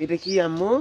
এটা কি আম্মু?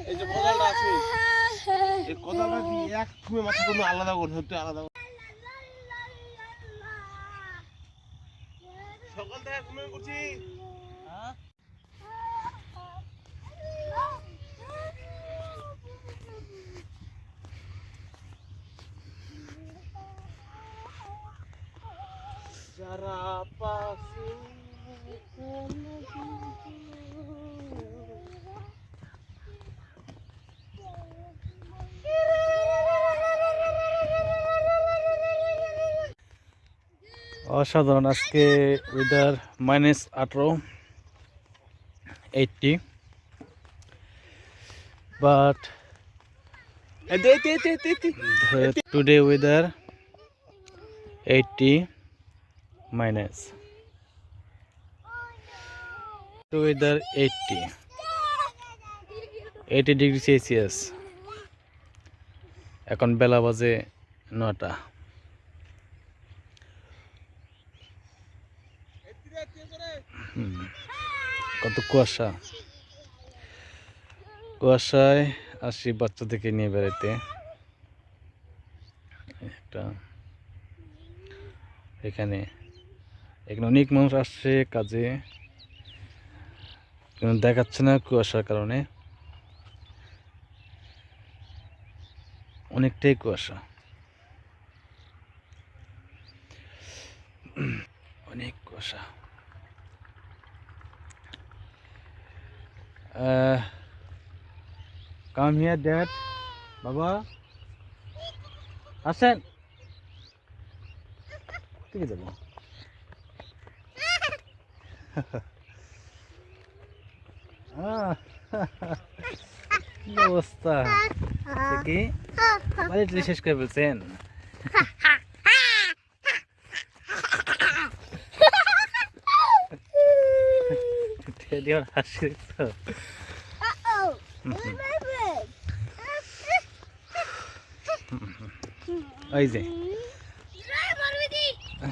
এই যে কোদালটা আছে, এই কোদালটা দিয়ে এক ঘুমে মাথা কোনো আলাদা করে হতে আলাদা সকাল থেকে ঘুমিয়ে করছি। যারা পাশে অসাধারণ আজকে weather -18 but today weather 80 minus weather 80 degree Celsius. এখন বেলা বাজে 9টা। কত কুয়াশা, কুয়াশায় আসি বাচ্চাদেরকে নিয়ে বেড়াইতে। একটা এখানে অনেক মানুষ আসছে কাজে, কিন্তু দেখাচ্ছে না কুয়াশার কারণে। অনেকটাই কুয়াশা, অনেক কুয়াশা। কাম হিয়ার ড্যাড, বাবা আসেন, ঠিক আছে। কি অবস্থা দেখি, বাড়িটা শেষ করে ফেলছেন। হাসি দেখছো? ওই যে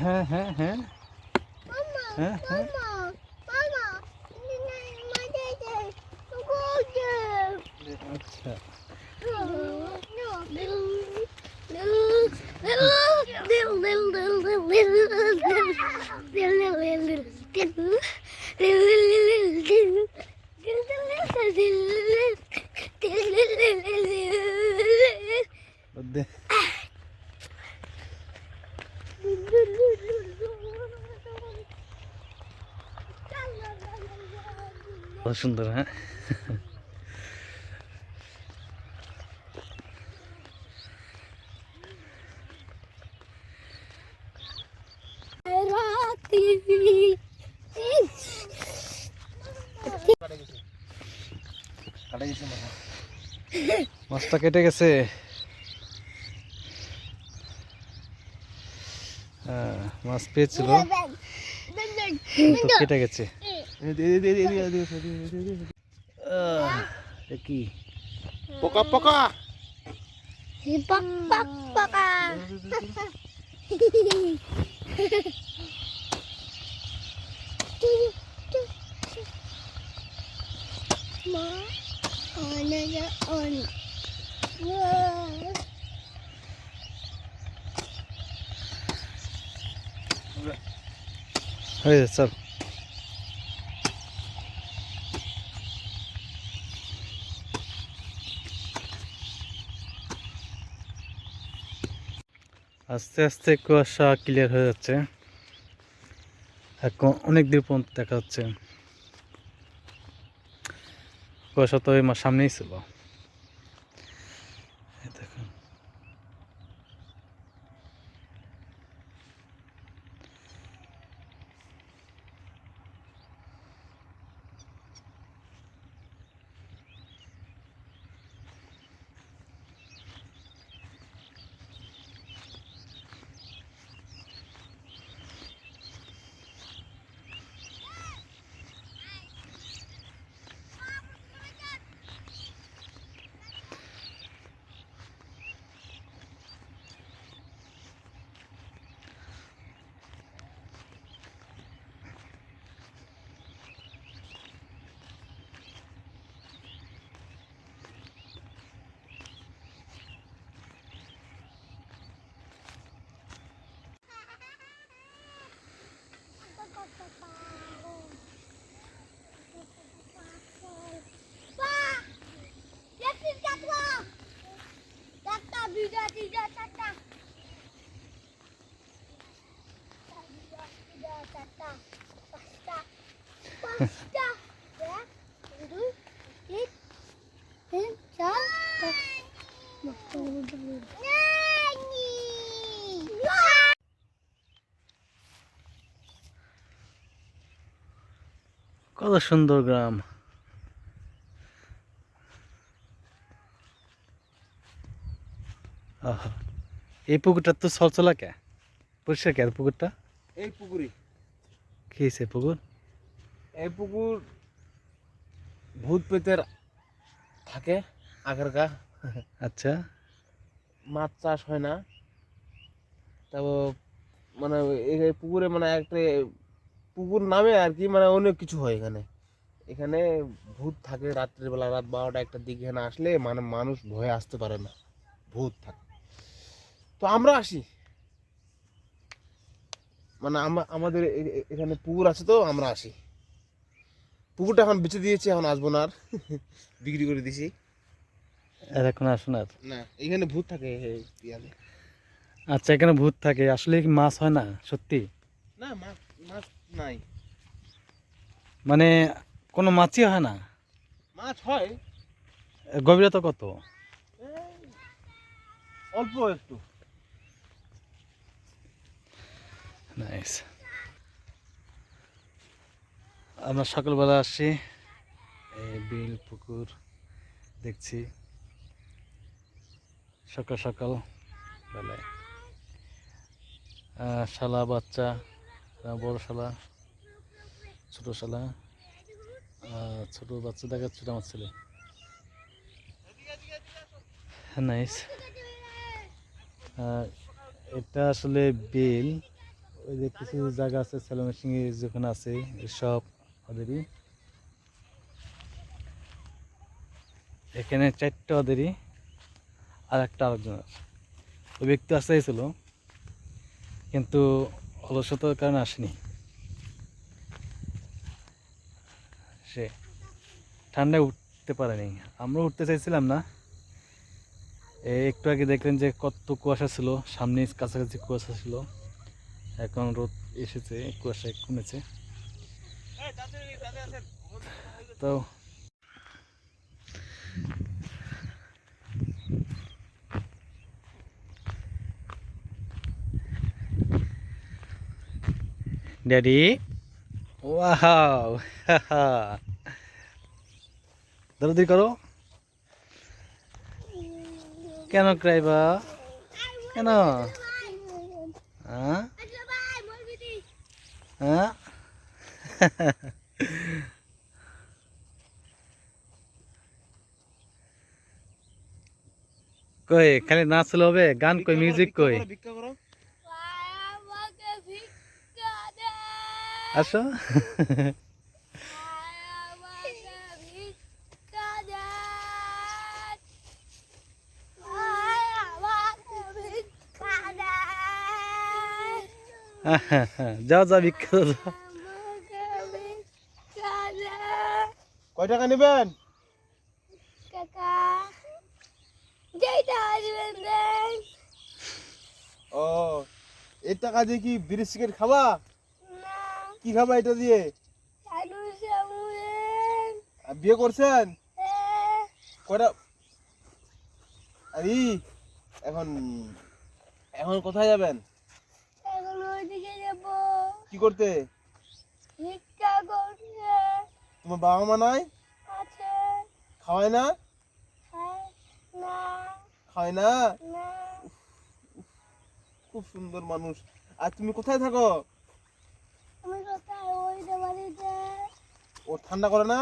হ্যাঁ হ্যাঁ হ্যাঁ হ্যাঁ হ্যাঁ আচ্ছা। সুন্দর, হ্যাঁ। কাটা গেছে মাথা। মাছটা কেটে গেছে। হ্যাঁ, মাছ পেয়েছিল কিন্তু কেটে গেছে। এ কি? পোকা পোকা। Pak pak paka. Ma, on aja on. হয়ে চল। আস্তে আস্তে কুয়াশা ক্লিয়ার হয়ে যাচ্ছে। এখন অনেক দূর পর্যন্ত দেখা যাচ্ছে। কুয়াশা তো আমার সামনেই ছিল। এই দেখুন। Pak, lihat tidak wah. Tata tidak tata. Tidak tata. Pasta. Pasta. Ya. Itu. It. Cak. Nyanyi. কত সুন্দর গ্রাম। আহা, এই পুকুরটা তো চলচলা কে? পরিষ্কার কে পুকুরটা? এই পুকুরি, কি হয়েছে পুকুর? এই পুকুর ভূত পেতের থাকে আগেরকার। আচ্ছা, মাছ চাষ হয় না। তারপর মানে এই পুকুরে মানে একটা পুকুর নামে আর কি, মানে অনেক কিছু হয় এখানে। এখানে ভূত থাকে রাত্রিবেলা, রাত 12টা 1টার দিকে এখানে আসলে মানে মানুষ ভয়ে আসতে পারে না, ভূত থাকে। তো আমরা আসি, মানে আমাদের এখানে পুকুর আছে, তো আমরা আসি। পুকুরটা এখন বেঁচে দিয়েছি, এখন আসবো না আর। বিক্রি করে দিছি। আর এখন আসুন আর। না, এখানে ভূত থাকে ইয়ালে। আচ্ছা, এখানে ভূত থাকে, আসলে কি মাছ হয় না সত্যি? না, মাছ মাছ নাই। মানে কোনো মাছই হয় না? মাছ হয়, গভীরতা কত? এই অল্প একটু। নাইস। আমরা সকালবেলা আসছি, এই বিল পুকুর দেখছি সকাল সকাল বেলায়। শালা বাচ্চা, বড় শালা, ছোট শালা, ছোট বাচ্চা দেখাচ্ছে আমার ছেলে। নাইস। এটা আসলে বিল, ওই যে কিছু জায়গা আছে সেলোমেশিং যেখানে আছে সব ওদেরই। এখানে 4টা ওদেরই, আর একটা আরেকজনের। ওই ব্যক্তি আসতে ছিল কিন্তু অলসতার কারণে আসেনি। সে ঠান্ডায় উঠতে পারেনি, আমরা উঠতে চাইছিলাম না। একটু আগে দেখলেন যে কত কুয়াশা ছিল, সামনে কাছাকাছি কুয়াশা ছিল। এখন রোদ এসেছে, কুয়াশা কমেছে। তো ড্যাডি ওয়াও দৌড়াদৌড়ি করো কেন ক্রাইবা কেন হ্যাঁ হ্যাঁ কই খালি নাচ হলে হবে গান কই মিউজিক কই ভিক্ষা করো আমাকে ভিক্ষা দে আসো আমাকে ভিক্ষা দে আমাকে ভিক্ষা দে যাও যাও ভিক্ষা দাও যাও। আমাকে ভিক্ষা দে কয় টাকা নেবেন কাকা যেটা আসবেন দেন ও এই টাকা দিয়ে কি বিড়ি সিগারেট খাবা না কি খাবা এটা দিয়ে চালু সামুন আর বিয়ে করছেন কয়টা আরে এখন এখন কোথায় যাবেন এখন ওইদিকে যাব কি করতে ভিক্ষা করতে তোমার বাবা মা নাই আছে খাওয়ায় না হ্যাঁ না খাওয়ায় না না খুব সুন্দর মানুষ আর তুমি কোথায় থাকো আমি কোথায় ওই বাড়িতে ও ঠান্ডা করে না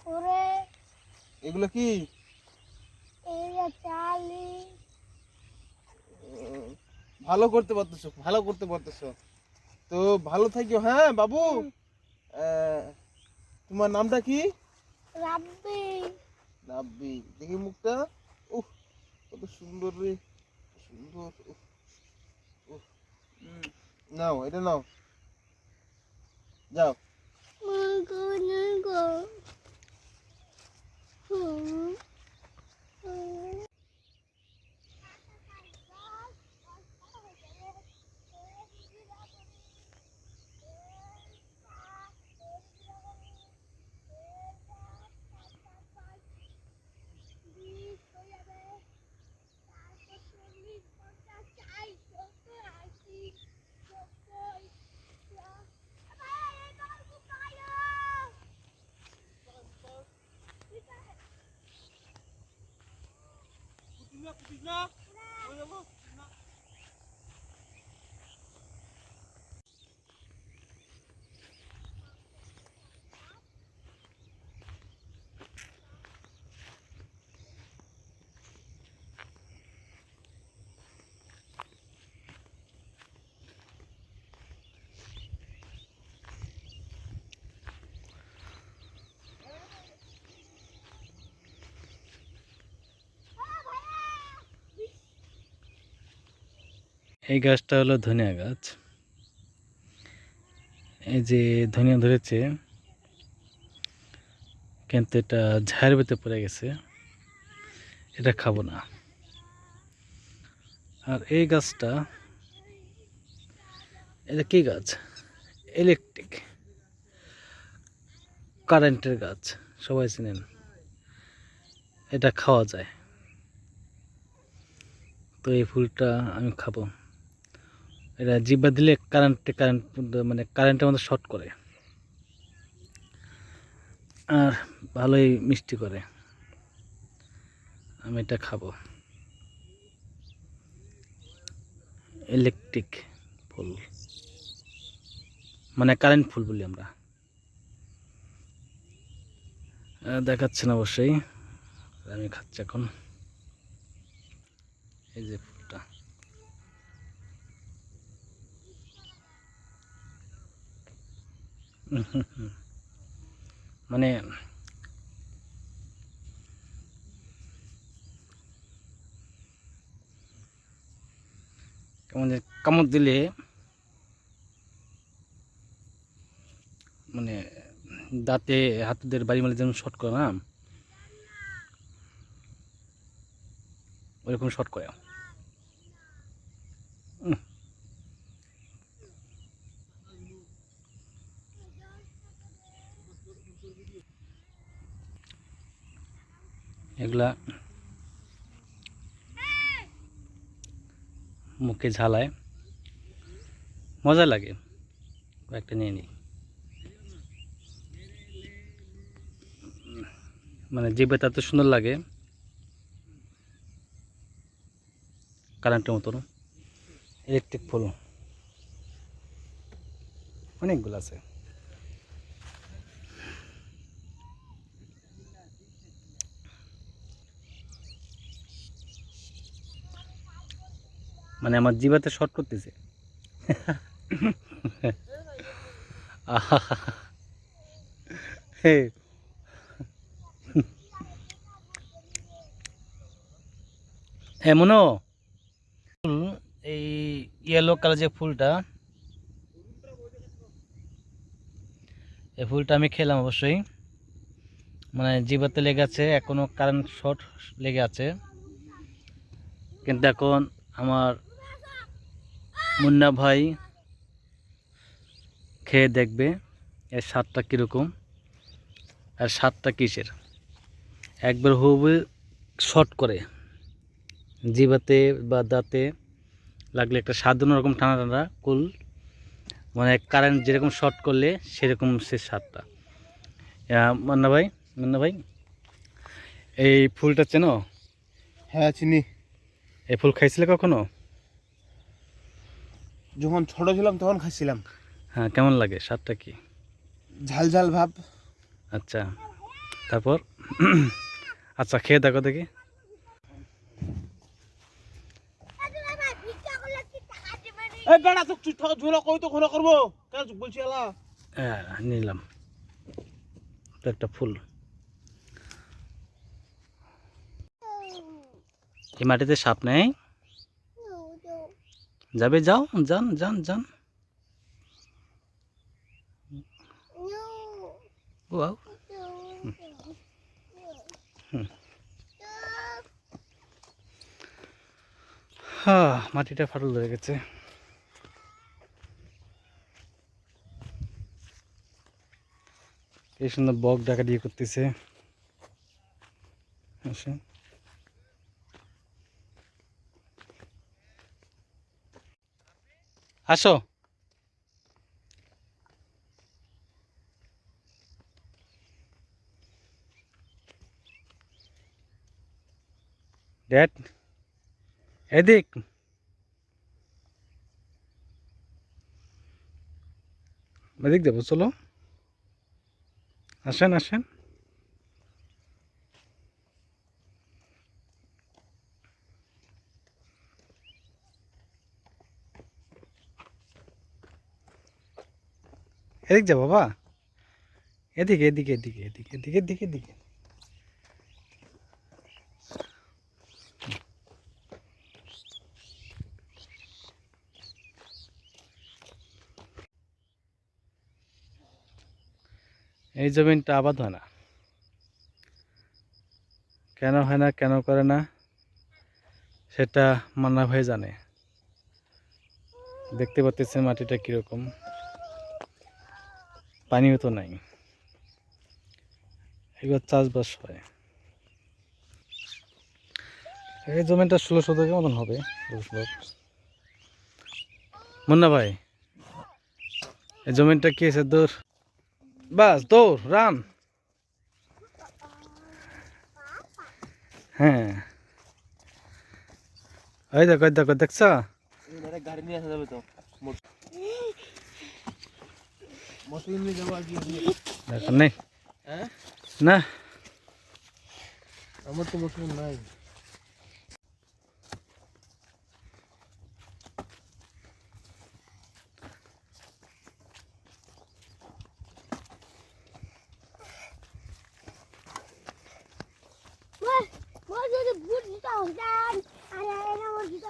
করে এগুলো কি এই যে চালি ভালো করতে পারতেছো ভালো করতে পারতেছো তো ভালো থাকিও হ্যাঁ বাবু তোমার নামটা কি রাব্বি রাব্বি দেখি মুখটা উহ কত সুন্দর রে সুন্দর উফ, উফ, নাও এটা নাও যাও মুগো মুগো হুম এই গাছটা হলো ধনিয়া গাছ এই যে ধনিয়া ধরেছে কিন্তু এটা ঝাড়ের ভিতরে পড়ে গেছে এটা খাবো না আর এই গাছটা এটা কি গাছ ইলেকট্রিক কারেন্টের গাছ সবাই চেনেন এটা খাওয়া যায় তো এই ফুলটা আমি খাবো এটা জিব্বা দিলে কারেন্ট মানে কারেন্টের মধ্যে শর্ট করে আর ভালোই মিষ্টি করে আমি এটা খাবো ইলেকট্রিক ফুল মানে কারেন্ট ফুল বলি আমরা দেখাচ্ছেন অবশ্যই আমি খাচ্ছি এখন এই যে ফুলটা মানে কেমন যে কামড় দিলে মানে দাঁতে হাতের বাড়ি মারলে যেমন শর্ট করে না ওইরকম শর্ট করে এগুলা মুখে ঝালায় মজা লাগে একটা নিয়ে নিই। মানে জিভে এত সুন্দর লাগে, কারেন্টের মতন। ইলেকট্রিক ফুল অনেকগুলো আছে। মানে আমার জিভাতে শর্ট করতেছে। আহা, হে। মনো, এই ইয়েলো কালার যে ফুলটা, এই ফুলটা আমি খেলাম অবশ্যই। মানে জিভাতে লেগে আছে, এখনো কারেন্ট শর্ট লেগে আছে। কিন্তু এখন আমার মুন্না ভাই খেয়ে দেখবে এর স্বাদটা কীরকম আর স্বাদটা কিসের। একবার হুবহু শর্ট করে জিভাতে বা দাঁতে লাগলে একটা স্বাদ অন্যরকম, ঠান্ডা ঠান্ডা কুল, মানে কারেন্ট যেরকম শর্ট করলে সেরকম সে স্বাদটা। মান্না ভাই এই ফুলটা চেনো? হ্যাঁ চিনি। এই ফুল খাইছিলে কখনো? যখন ছোট ছিলাম তখন খাইছিলাম। হ্যাঁ, কেমন লাগে, স্বাদটা কি? ঝাল ঝাল ভাব। আচ্ছা, তারপর আচ্ছা খেয়ে দেখো দেখি। এই বেড়া তো তুই ঝোলা কই তো ঘন করবো কেন বলছি আলা। হ্যাঁ, নিলাম তো একটা ফুল। এই মাটিতে সাপ নেই, যাবে, যাও, যান যান যান। ওয়াও, হ্যাঁ, মাটিটা ফাটল ধরে গেছে। এই সুন্দর বক ডাকা দিয়ে করতেছে। আসেন, আসো। ড্যাড, এদিক, এদিক যাবো, চলো, আসেন আসেন। এদিক যা বাবা, এদিকে এদিকে এদিকে এদিকে এদিকে এদিকে এদিকে। এই জমিনটা আবাদ হয় না, কেন হয় না, কেন করে না সেটা মান্না ভাই জানে। দেখতে পাচ্ছেন মাটিটা কীরকম, পানিও তো নাই। এগুলো চাষবাস হয়। এই জমিটা 16 শতকের মতন হবে। মুন্না ভাই, এই জমিটা কি আছে, দৌড়, বাস দৌড়, রান। হ্যাঁ, ওই দেখো, ওই দেখো, দেখছ? গাড়ি নিয়ে আসা যাবে তো, মোটর নিয়ে যাবো আর কি। দেখো নেই, হ্যাঁ না আমার তো মোটর নাই। যদি ভূত দিতে হতাম আর আমার দিতে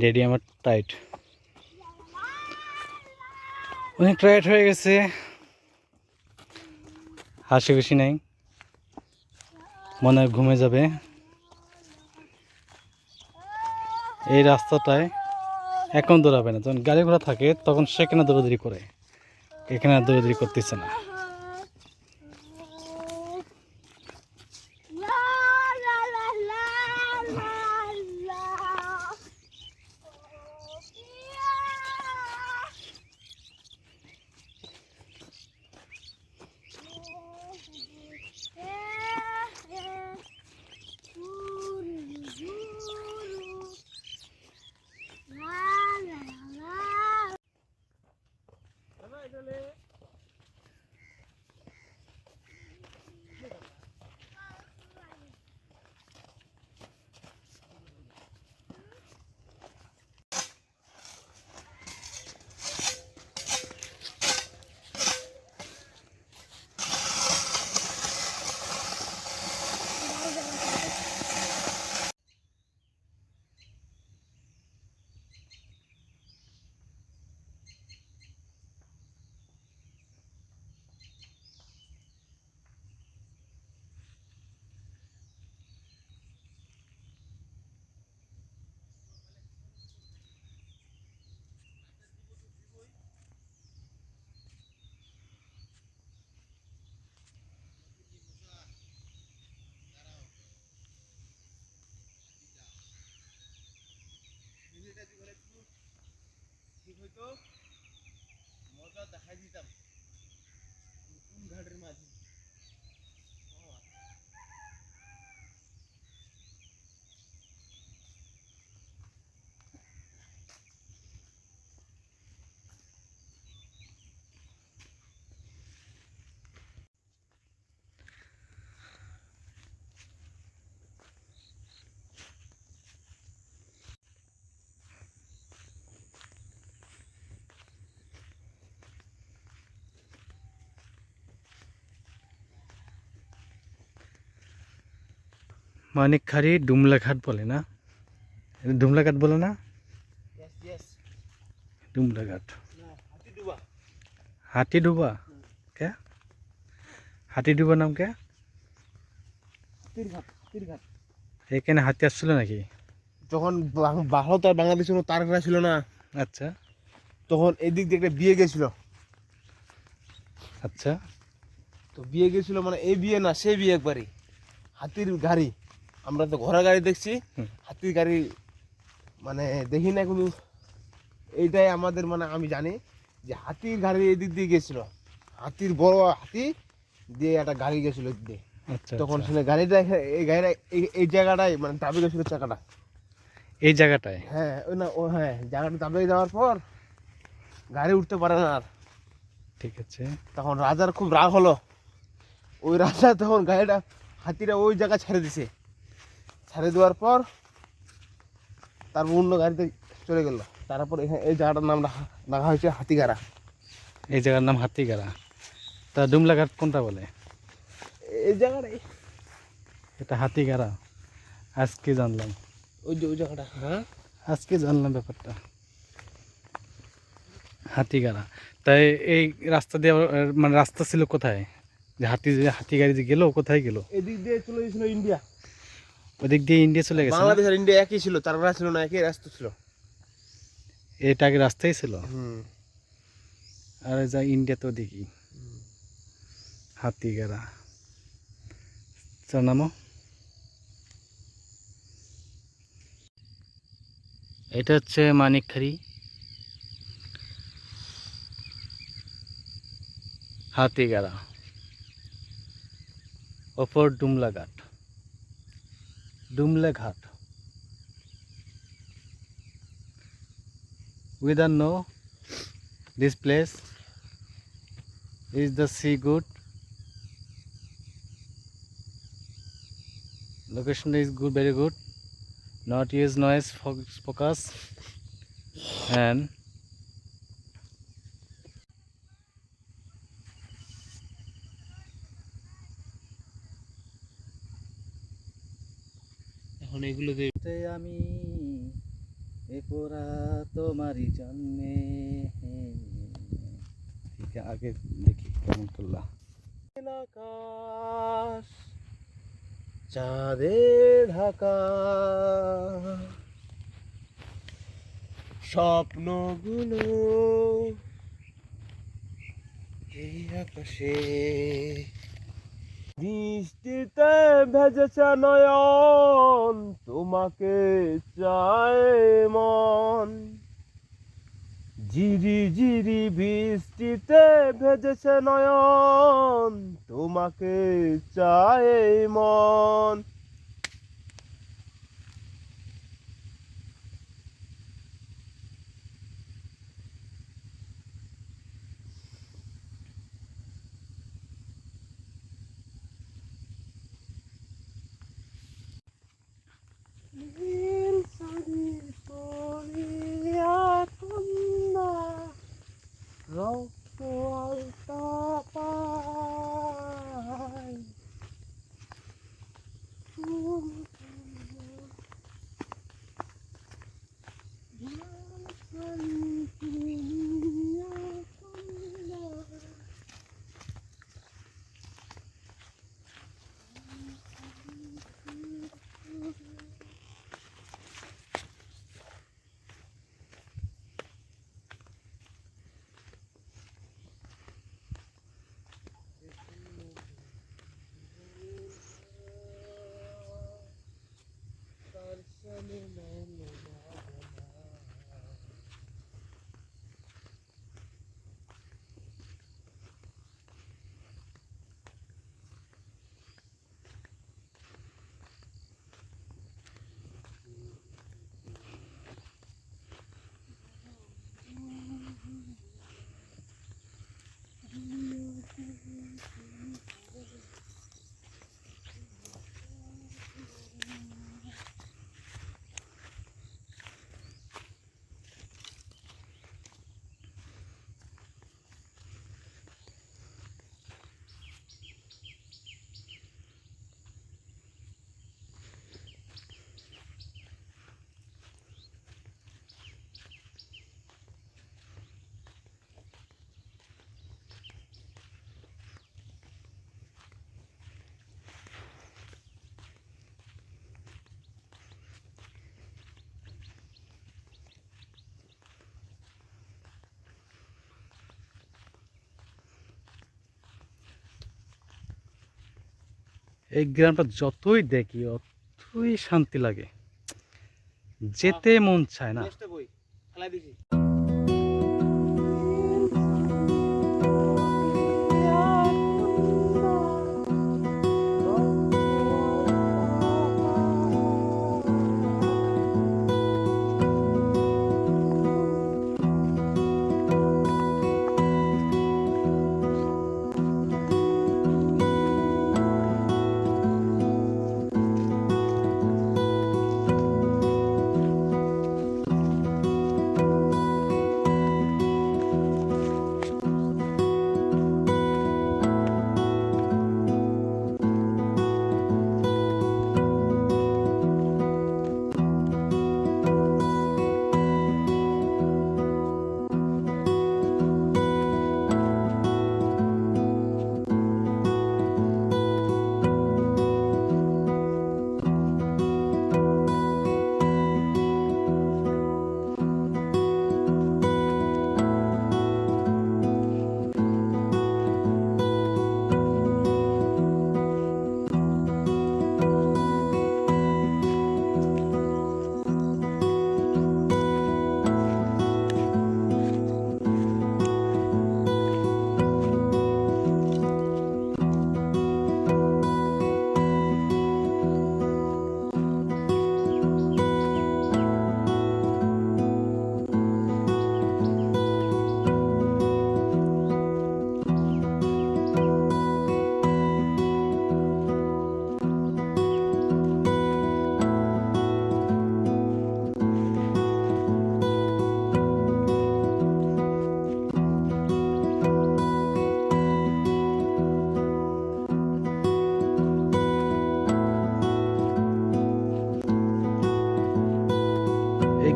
ডেডি আমার টাইট, অনেক টায়ার্ড হয়ে গেছে, হাসি খুশি নাই, মনে হয় ঘুমে যাবে। এই রাস্তাটায় এখন দৌড়াবে না, যখন গাড়ি ঘোড়া থাকে তখন সেখানে দৌড়াদৌড়ি করে, এখানে আর দৌড়াদৌড়ি করতেছে না। মজা দেখাই দিতাম কোন ঘাটের মাঝে। মানিকখাড়ি ডুমলাঘাট বলে না, এটা ডুমলাঘাট বলে না, Yes, yes. ডুমলাঘাট। না, হাতিডুবা। হাতিডুবা কে, হাতিডুবা নাম কে? হাতির ঘাট। এখানে হাতি আসছিল নাকি? যখন ভারত আর বাংলাদেশের কোনো তারকা ছিল না, আচ্ছা তখন এদিক দিয়ে একটা বিয়ে গেছিল। আচ্ছা, তো বিয়ে গেছিল মানে এই বিয়ে না, সেই বিয়ে একবারই। হাতির গাড়ি, আমরা তো ঘোড়া গাড়ি দেখছি, হুম। হাতির গাড়ি মানে দেখি না, কিন্তু এইটাই আমাদের মানে আমি জানি যে হাতির গাড়ি এদিক দিয়ে গেছিল। হাতির বড় হাতি দিয়ে একটা গাড়ি গেছিল এদিক দিয়ে। আচ্ছা তখন আচ্ছা। শুনে গাড়িটা এই গাড়িটা এই জায়গাটাই মানে দাবি গেছিল চাকাটা। এই জায়গাটায়? হ্যাঁ ওই না ও, হ্যাঁ জায়গাটা দাবি যাওয়ার পর গাড়ি উঠতে পারে না আর। ঠিক আছে। তখন রাজার খুব রাগ হলো, ওই রাজা তখন গাড়িটা হাতিটা ওই জায়গা ছেড়ে দিছে। ছেড়ে দেওয়ার পর তারপর অন্য গাড়িতে চলে গেল। তারপর এখানে এই জায়গাটার নাম রাখা হয়েছে হাতিগাড়া। এই জায়গার নাম হাতিগাড়া। তা ডুমলাঘাট কোনটা বলে? এই জায়গাটাই, এটা হাতিগাড়া, আজকে জানলাম, ওই যে ওই জায়গাটা। হ্যাঁ আজকে জানলাম ব্যাপারটা, হাতিগাড়া। তাই এই রাস্তা দিয়ে মানে রাস্তা ছিল কোথায়, যে হাতি গাড়ি যে গেলো কোথায় গেল? এদিক দিয়ে চলে গেছিল ইন্ডিয়া। ওদিক দিয়ে ইন্ডিয়া চলে গেছে না? বাংলাদেশ আর ইন্ডিয়া একই ছিল, তারপরে ছিল না, একই রাস্তা ছিল। এটা আগে রাস্তাই ছিল, হুম। আর যা ইন্ডিয়া তো দেখি হাতিগাড়া। নামো। এটা হচ্ছে মানিকখাড়ি, হাতিগাড়া, ওপর ডুমলা ঘাট, ডুমলে ঘাট। We don't know this place. Is the sea good? Location is good, very good. Not use noise focus and এখন এগুলো দিয়ে আমি এ পোড়া তোমারই জন্যে। ঠিক আগে দেখি কেমন করলা। আকাশ চাঁদে ঢাকা, স্বপ্নগুলো এই আকাশে, বৃষ্টিতে ভেজেছে নয়ন, তোমাকে চায় মন। ঝিরি ঝিরি বৃষ্টিতে ভেজেছে নয়ন, তোমাকে চায় মন। নীল শাড়ির পরিয়া কন্যা, রক্ত আলতা পায়, এই গ্রামটা যতই দেখি অতই শান্তি লাগে, যেতে মন চায় না। বই খেলা দিছি।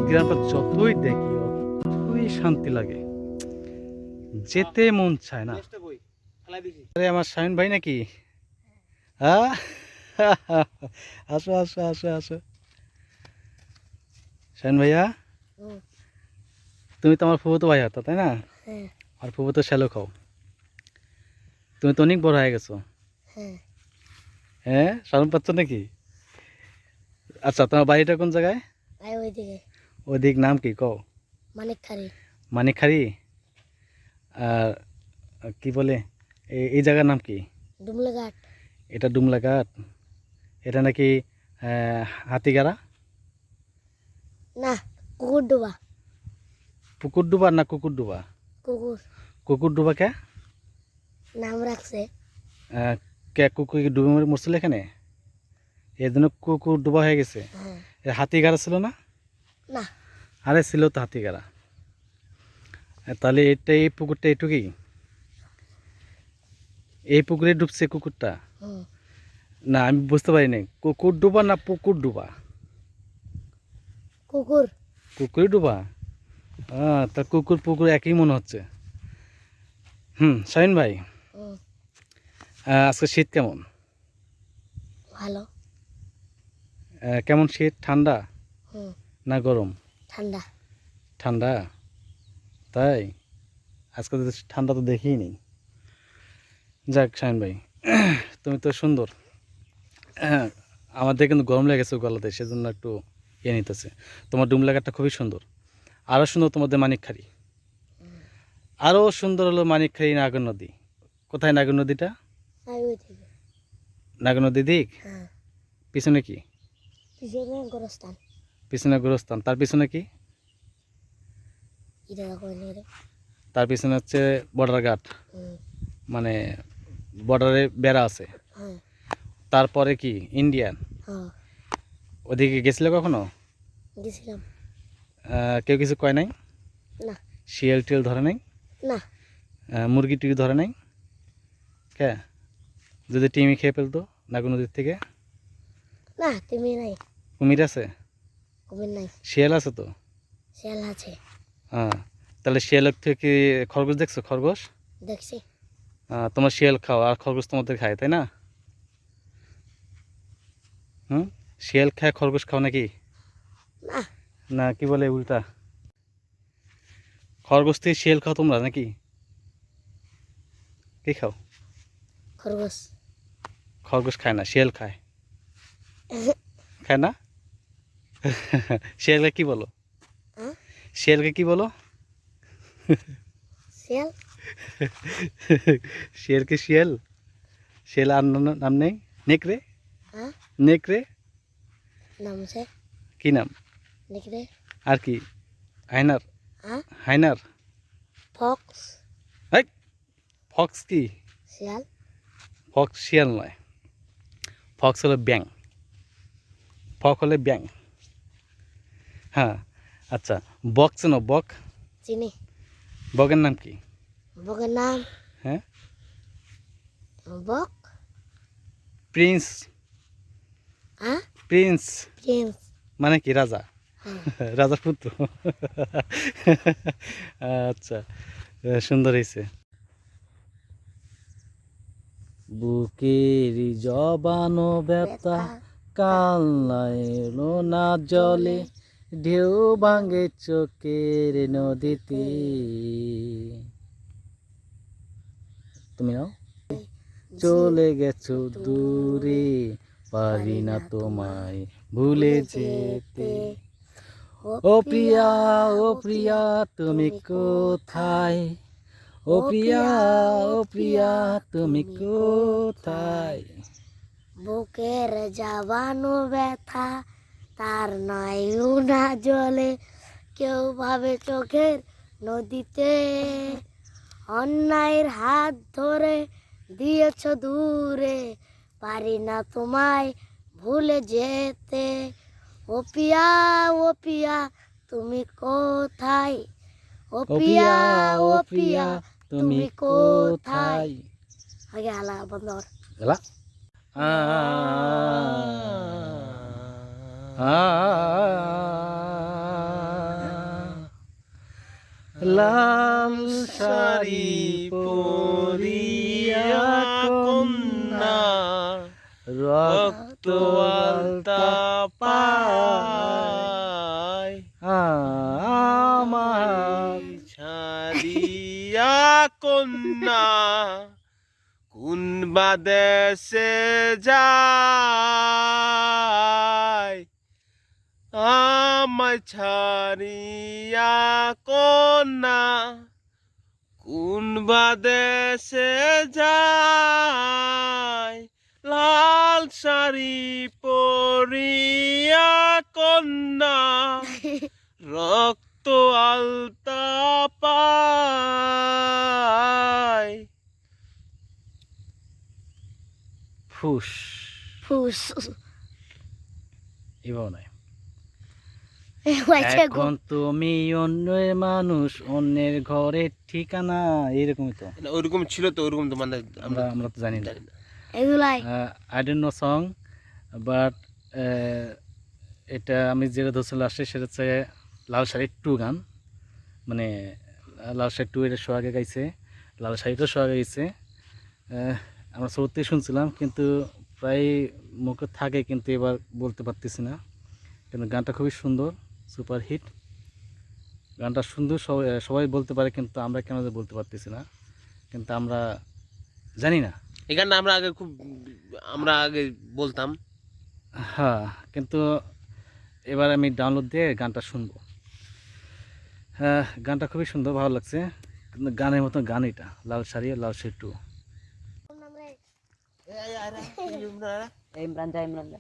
গ্রামটা যতই দেখি অতই শান্তি লাগে, যেতে মন চায় না। আরে আমার শাহিন ভাই নাকি? হ্যাঁ, আসো আসো আসো আসো। শাহিন ভাইয়া, তুমি তো আমার ফুফুতো ভাই হতো তাই না? হ্যাঁ আর ফুফুতো শ্যালক হও। তুমি তো অনেক বড় হয়ে গেছো। হ্যাঁ হ্যাঁ, শরম পাচ্ছ নাকি? আচ্ছা, তোমার বাড়িটা কোন জায়গায়? আয় ওইদিকে ওদিক নাম কি কও? মানিকখালি মানিকখালি। আর কি বলে এই জায়গার নাম কি? ডুমলাঘাট এটা ডুমলাঘাট। এটা নাকি হাতিগাড়া? না কুকুরডুবা পুকুর ডুবা না কুকুর ডুবা? কুকুর কুকুর ডুবা কে? নাম রাখছে কে কুকুর কি ডুবে মরছিল এখানে? এর জন্য কুকুর ডুবা হয়ে গেছে। হ্যাঁ হাতিগাড়া ছিল না? না আরে ছিল তো হাতিগাড়া। তাহলে এটা এই পুকুরটা এটুকুই? এই পুকুরে ডুবছে কুকুরটা? হুম না আমি বুঝতে পারিনি, কুকুর ডুবা না পুকুর ডুবা? কুকুর কুকুরই ডুবা। তা কুকুর পুকুর একই মনে হচ্ছে। শাহিন ভাই, হুম আজকে শীত কেমন? ভালো কেমন শীত? ঠান্ডা হুম না গরম? ঠান্ডা ঠান্ডা। তাই? আজকে তো ঠান্ডা তো দেখিই নি। যাক শাহিন ভাই, তুমি তো সুন্দর। আমাদের কিন্তু গরম লেগেছে গলাতে, সেজন্য একটু ইয়ে নিতেছে। তোমার ডুমলাঘাটটা খুবই সুন্দর। আরও সুন্দর তোমাদের মানিকখালি। আরও সুন্দর হলো মানিকখালি নাগর নদী। কোথায় নাগর নদীটা? আয় ওইদিকে নাগর নদী দিক হ্যাঁ পিছনে কি? পিছনে গোরস্থান পিছনে গোরস্থান, তার পিছনে কি? এটা কইলে রে তার পিছনে হচ্ছে বর্ডার ঘাট, হুম মানে বর্ডারে বেড়া আছে। হ্যাঁ তারপরে কি ইন্ডিয়ান? হ্যাঁ ওদিকে গেছিলে কখনো? গেছিলাম কেউ কিছু কয় নাই? না শিয়াল টিয়াল ধরে নাই? না মুরগি টুরগি ধরে নাই? কে? যদি টিমি খেয়ে ফেলতো নাগর নদীর থেকে? না তুমি নাই কুমির আছে? কুমির নাই শিয়াল আছে তো? শিয়াল আছে হ্যাঁ, তাহলে শিয়ালের থেকে খরগোশ দেখছো? খরগোশ? দেখছি তোমার শিয়াল খাও আর খরগোশ তোমাদের খায় তাই না? শিয়াল খায় খরগোশ খাও নাকি? না না কি বলে উল্টা? খরগোশ থেকে শিয়াল খাও তোমরা নাকি? কি খাও? খরগোশ খরগোশ খায় না, শিয়াল খায়। খায় না? শিয়ালকে কি বলো? হ্যাঁ শিয়ালকে কি বলো? শিয়াল শিয়ালকে শিয়াল? শিয়াল আর নাম নেই? নেকড়ে? হ্যাঁ নেকড়ে নাম আছে কি নাম? নেকড়ে আর কি? হাইনার? হ্যাঁ হাইনার? ফক্স হাই, ফক্স কি? শিয়াল ফক্স শিয়াল নয়, ফক্স হলো ব্যাং। ফক হলে ব্যাং। হ্যাঁ, আচ্ছা, বক চেনো? বক? চিনি বকের নাম কি? বকের নাম হ্যাঁ, বক প্রিন্স। হ্যাঁ প্রিন্স প্রিন্স মানে কি? রাজা। হ্যাঁ রাজার পুত্র। আচ্ছা, সুন্দর হয়েছে। বুকের জবানো ব্যথা কান্নায় না জলে, ঢেউ ভাঙে চোখের নদীতে। তুমি নাও। চলে গেছো দূরে, পারি না তোমায় ভুলে যেতে। ও প্রিয়া, ও প্রিয়া তুমি কোথায়? ও প্রিয়া, ও প্রিয়া তুমি কোথায়? বুকের জবানো ব্যথা তার নয় না জলে, কেউ ভাবে চোখের নদীতে। অন্যায়ের হাত ধরে দিয়েছ দূরে, পারি না তোমায় ভুলে যেতে। ও পিয়া তুমি কোথায়? ও ও প্রিয়া, ও প্রিয়া পিয়া তুমি কোথায়? আগে হালা বন্ধ কর। এলা আ লাল শাড়ি পরিয়া কন্যা রক্ত আলতা পায় আমার ছাড়িয়া কন্যা কোন বাদেশে যায় আমায় ছাড়িয়া কন্যা কোন বাদেশে যায় লাল শাড়ি পরিয়া কন্যা রক্ত আলতা পায় ফুস ফুস এভাবে নয় হয়েছে গো এখন তুমি অন্যের মানুষ অন্যের ঘরের ঠিকানা এরকমই তো ওইরকম ছিল তো ওইরকম তো মানে আমরা আমরা তো জানি না এগুলাই I don't know song but এটা আমি যেটা ধরছি লাস্টে সেটা হচ্ছে লাল শাড়ি 2 গান মানে লাল শাড়ি 2 এটা শো আগে গাইছে লাল শাড়িটাও শো আগে গাইছে আমরা সত্যি শুনছিলাম কিন্তু প্রায় মুখে থাকে কিন্তু এবার বলতে পারতেছি না কিন্তু গানটা খুবই সুন্দর সুপার হিট গানটা সুন্দর সবাই বলতে পারে কিন্তু আমরা কেন যে বলতে পারতেছি না কিন্তু আমরা জানি না এই গানটা আমরা আগে বলতাম হ্যাঁ কিন্তু এবার আমি ডাউনলোড দিয়ে গানটা শুনবো হ্যাঁ গানটা খুবই সুন্দর ভালো লাগছে কিন্তু গানের মতো গান এটা লাল শাড়ি লাল শাড়ি 2 ইমরান যা ইমরান যা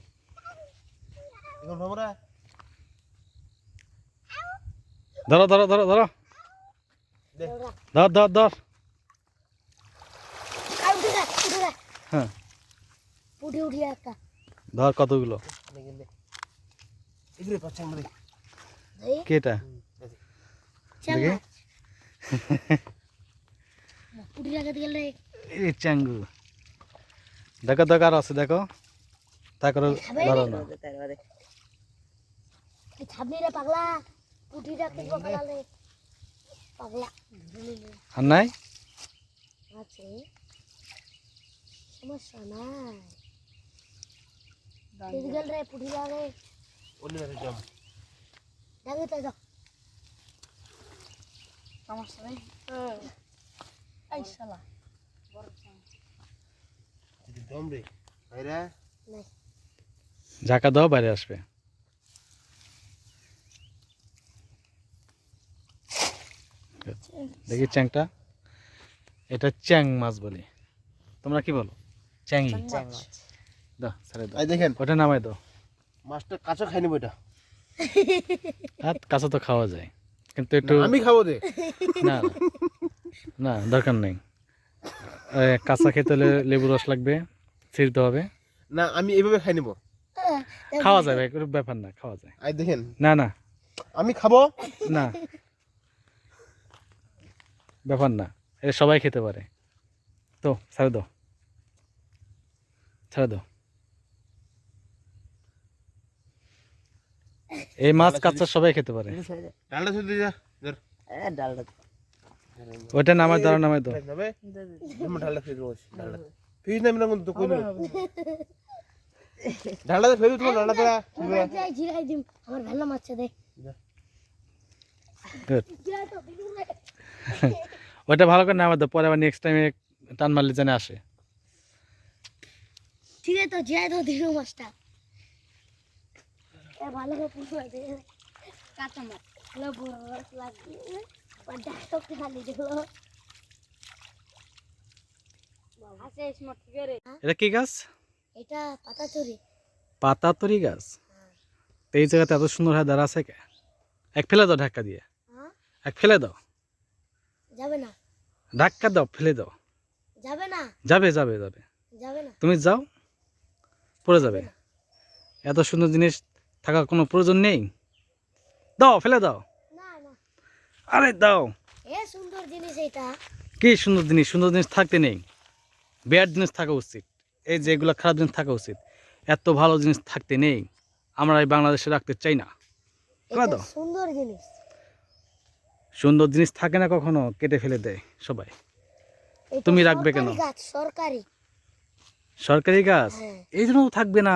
ধরো ধরো ধরো ধরো ধর ধর ধর হ্যাঁ উঠে উঠে একটা ধর কতগুলো কেটা দেখি উঠে লাগাতে গেলে এই চাঙ্গু দেখো দেখো আর আছে দেখো তারপরে ধরো না ছাবনি রে পাগলা পুটিটা কিনবো পালালে পাগলা আর নাই আছে সমস্যা নাই এদিকে রে পুটি লাগে ডাকে তো যাও সমস্যা নেই এই শালা নাই ঝাঁকা দাও বাইরে আসবে দেখি চ্যাংটা এটা চ্যাং মাছ বলি তোমরা কি বলো চ্যাংই দাও ছেড়ে দাও দেখেন ওটা নামাই দাও মাছটা কাঁচা খাই নেবো এটা আর কাঁচা তো খাওয়া যায় কিন্তু একটু আমি খাবো দে না না, না দরকার নেই কাঁচা খেতে হলে লেবু রস লাগবে ছিঁড়তে হবে না আমি এইভাবে খাই নেবো খাওয়া যাবে কোনো ব্যাপার না খাওয়া যায় আই দেখেন না না আমি খাবো না ব্যাপার না এটা সবাই খেতে পারে তো ছেড়ে দাও ছেড়ে দাও এই মাছ কাঁচা সবাই খেতে পারে ডালটা শুধু যা ধর ডালটা ওটা নামাই দাও নামাই দাও যাবে ডালটা ফেলে দেবো ডালটা ফিজ নামি না কিন্তু কই দেবো ডালটা ফেলে তোমার ডালটা তোরা যাই জিরাই দিম আমার ভালো মাছ দে Good. জিরাই তো বিলুন না ওটা ভালো করে নামাই দাও পরে আবার নেক্সট টাইমে টান মারলে জানে আসে ঠিক আছে তো জিরাই তো দিলু মাছটা এ ভালো করে পুষো দে কাঁচা মাছ ভালো বড় লাগবে ওটা তো খালি দেখো আছে স্মার্ট ফিগারে এটা কি গাছ এটা পাতা চুরি পাতাতরি গাছ তো এই জায়গাতে এত সুন্দর হয় দাঁড়া আছে কে এক ফেলে দাও ধাক্কা দিয়ে হ্যাঁ এক ফেলে দাও যাবে না ধাক্কা দাও ফেলে দাও যাবে না যাবে যাবে যাবে যাবে না তুমি যাও পড়ে যাবে এত সুন্দর জিনিস থাকার কোনো প্রয়োজন নেই দাও ফেলে দাও না না আরে দাও এ সুন্দর জিনিস এটা কি সুন্দর জিনিস থাকতে নেই ব্যাড জিনিস থাকা উচিত এই যে এগুলো খারাপ জিনিস থাকা উচিত এত ভালো জিনিস থাকতে নেই আমরা এই বাংলাদেশে রাখতে চাই না ফেলে এটা দাও সুন্দর জিনিস সুন্দর জিনিস থাকে না কখনো, কেটে ফেলে দেয় সবাই। এটা তুমি রাখবে কেন? সরকারি গাছ, সরকারি। সরকারি গাছ হ্যাঁ। এই জন্য থাকবে না,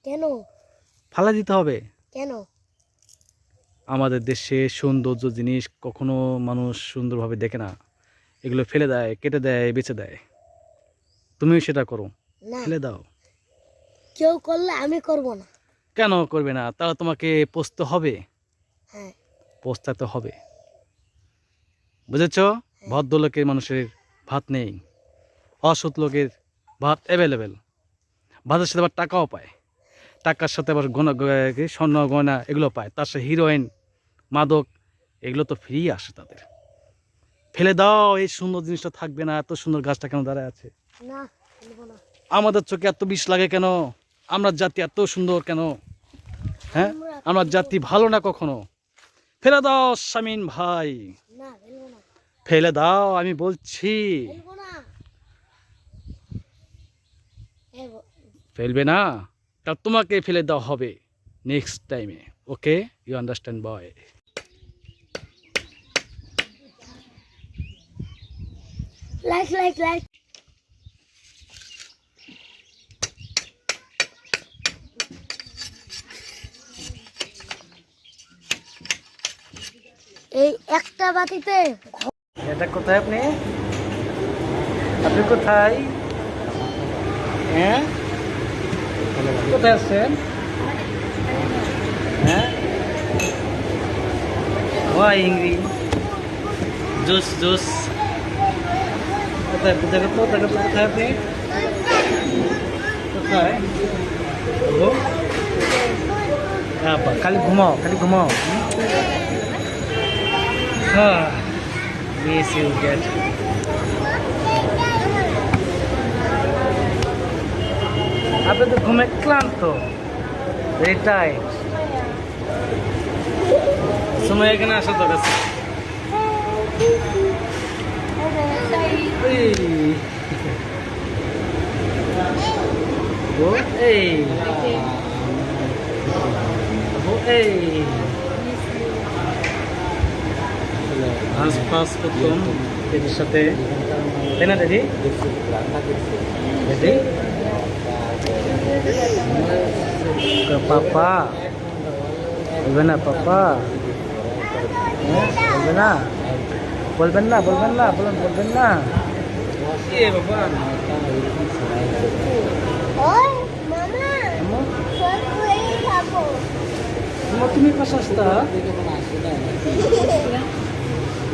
কেন? ফালা দিতে হবে। কেন? আমাদের দেশে সৌন্দর্য জিনিস কখনো মানুষ সুন্দরভাবে দেখে না, এগুলো ফেলে দেয়, কেটে দেয়, বেচে দেয়। তুমিও সেটা করো, না, ফেলে দাও। কেউ করলে আমি করব না। কেন করবে না? তাহলে তোমাকে পচতে হবে, হ্যাঁ। পচতে হবে। বুঝেছ? ভদ্রলোকের মানুষের ভাত নেই, অসৎ লোকের ভাত অ্যাভেলেবেল। ভাতের সাথে আবার টাকাও পায়, টাকার সাথে আবার স্বর্ণ গয়না এগুলো পায়, তার সাথে হিরোইন, মাদক, এগুলো তো ফ্রি আসে তাদের। ফেলে দাও, এই সুন্দর জিনিসটা থাকবে না। এত সুন্দর গাছটা কেন দাঁড়ায় আছে? না, ফেলবো না। আমাদের চোখে এত বিষ লাগে কেন? আমরা জাতি এত সুন্দর কেন? হ্যাঁ, আমরা জাতি ভালো না কখনো? ফেলে দাও শামিন ভাই, না, ফেলবো না। ফেলে দাও আমি বলছি। ফেলবো না। ফেলবে না? তা তোমাকে ফেলে দেওয়া হবে নেক্সট টাইমে। Okay, you understand boy? Like, like, like. এই একটা বাতিতে এটা কোথায় আপনি? আপনি কোথায়? হ্যাঁ, কোথায় আছেন? হ্যাঁ, ওয়াই ইংরি জুস জুস কোথায়? কোথায় কোথায় কোথায় আপনি? কোথায়? হ্যালো, খালি ঘুমাও, খালি ঘুমাও। হ্যাঁ, yes you get. আপনি তো ঘুমে ক্লান্ত, ভেরি টাইট। সময় এখানে আসা তো কাছে। আশপাশ করতাম দিদির সাথে, তাই না দিদি? দিদি পাপা বলবে না? পাপা বলবে না? বলবেন না? বলবেন না? বলবেন না? কি বাবা? ওই মামা, সব হয়ে খাবো। তুমি পাশে আসতা?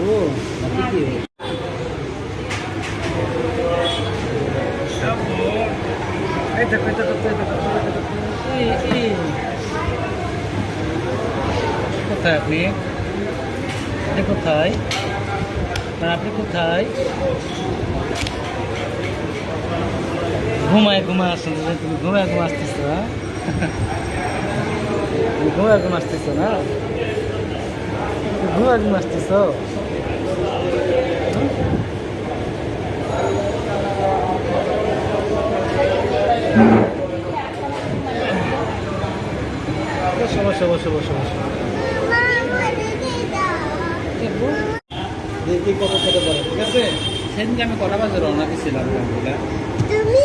ও এই দেখো, এটা করতে, কোথায় আপনি? আপনি কোথায়? আপনি কোথায়? ঘুমায় আসছেন? তুমি ঘুমায় আসতেছ না? ঘুমায় আসতেছ না? ঘুমায় আসতেছ? বসো বসো বসো বসো। দেখি কত খেতে পারে, ঠিক আছে? সেদিনকে আমি কটা বাজে রওনা দিয়েছিলাম? তুমি?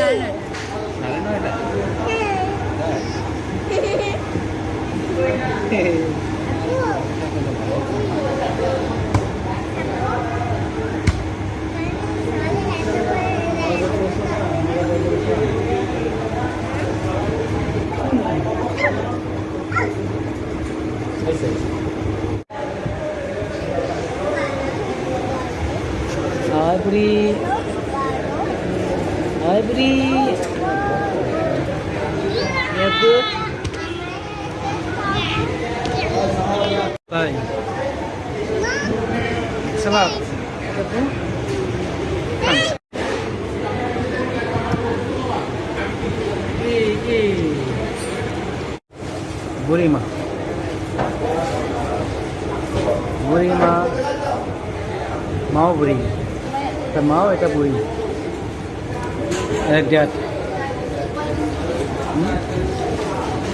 アイブリー、アイブリー、やっはい。Salat. Burima. Burima. Mau buri. Kita mau এটা buri. Dad.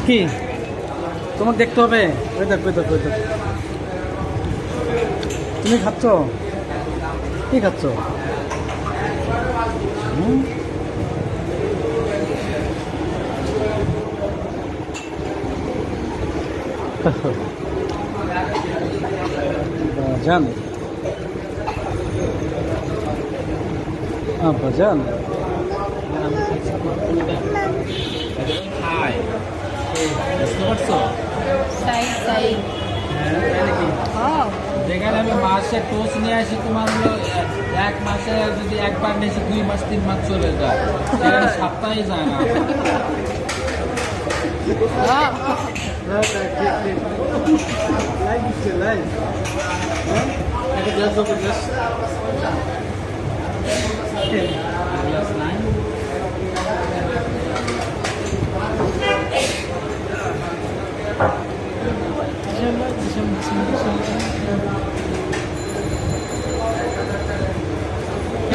কি তোমাকে দেখতে হবে? ওই দেখ, ওই দেখ, ওই দেখ। তুমি খাচ্ছ? কি খাচ্ছ? হুম? বাজান বাজান বুঝতে পারছো? যেখানে আমি মাসে টোস নিয়ে আসি তোমার হলো 1 মাসে যদি একবার নিয়েছি 2 মাস 3 মাস চলে যায়, সেখানে সপ্তাহে যায় না।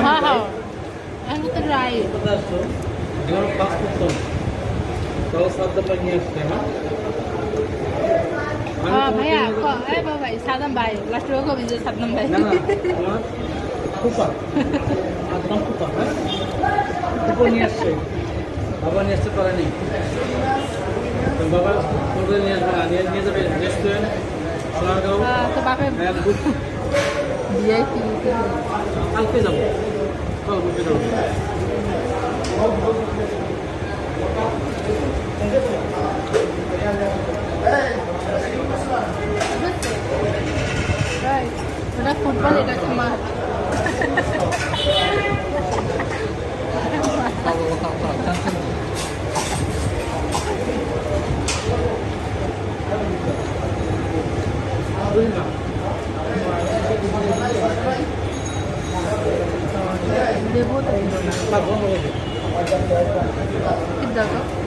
Wow, ang try. ভাইয়া এই ভাই সাদম ভাই লাস্ট রোগ হবে যে সাদম ভাই না না আমার ফুপা একদম ফুপা, হ্যাঁ ফুপা নিয়ে আসছে, বাবা নিয়ে আসতে পারেনি। তো বাবা ফুপা নিয়ে আসবে না, নিয়ে যাবে রেস্টুরেন্ট সোনারগাঁও। তো বাপে হ্যাঁ বুক দিয়ে কি কালকে যাবো, কাল বুকে যাবো। ওটা ফুটবল, এটা হচ্ছে মাছ। দেবো তো না বন্ধ করে কি দাও